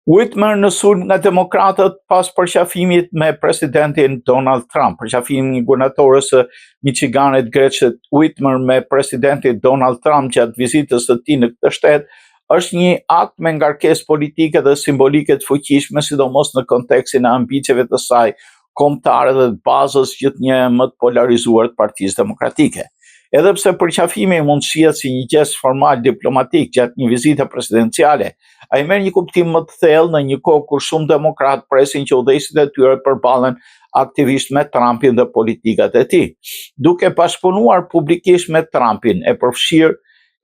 Whitmer në sulm nga demokratët pas përqafimit me presidentin Donald Trump. Përqafimi i guvernatorës së Michiganit Gretchen Whitmer me presidentin Donald Trump gjatë vizitës së tij në këtë shtet është një akt me ngarkesë politike dhe simbolike të fuqishme, sidomos në kontekstin e ambiceve të saj kombëtare dhe të bazës gjithnjë më të polarizuar të Partisë Demokratike. Edhe pse përqafimi mund shihet si një gest formal diplomatik gjatë një vizite presidenciale, ai merr një kuptim më të thellë në një kohë kur shumë demokrat presin që udhëheqësit e tyre përballen aktivisht me Trumpin dhe politikat e tij. Duke bashkëpunuar publikisht me Trumpin, e përfshirë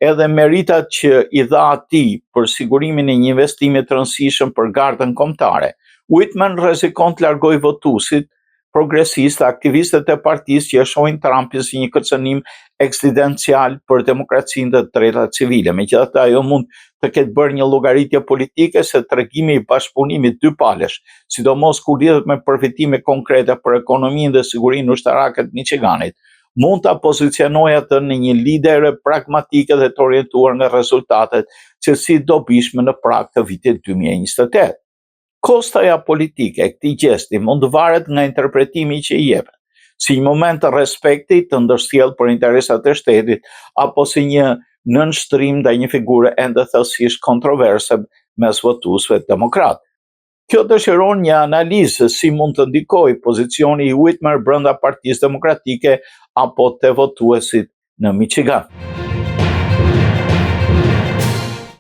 edhe meritat që i dha atij për sigurimin e një investimi të rëndësishëm për gardën kombëtare, Whitmer rrezikon të largojë votuesit progresistë, aktivistët e partisë që e shohin Trumpin si një kërcënim eksistencial për demokracinë dhe të drejtat civile. Megjithatë, ajo mund të ketë bërë një llogaritje politike se tregimi i bashkëpunimit dypalësh, sidomos kur lidhet me përfitime konkrete për ekonominë dhe sigurinë ushtarake të Michiganit, mund ta pozicionojë atë në një lidere pragmatike dhe të orientuar nga rezultatet që si dobishme në prag të vitit 2028. Kostaja politike e këtij gjesti mund të varet nga interpretimi që i jepet, si një moment të respekti të ndërsjellë për interesat e shtetit, apo si një nënshtrim ndaj një figure ende thellësisht kontroverse mes votuesve demokrat. Kjo dëshiron një analizë se si mund të ndikojë pozicioni i Whitmer brenda Partisë Demokratike apo te votuesit në Michigan.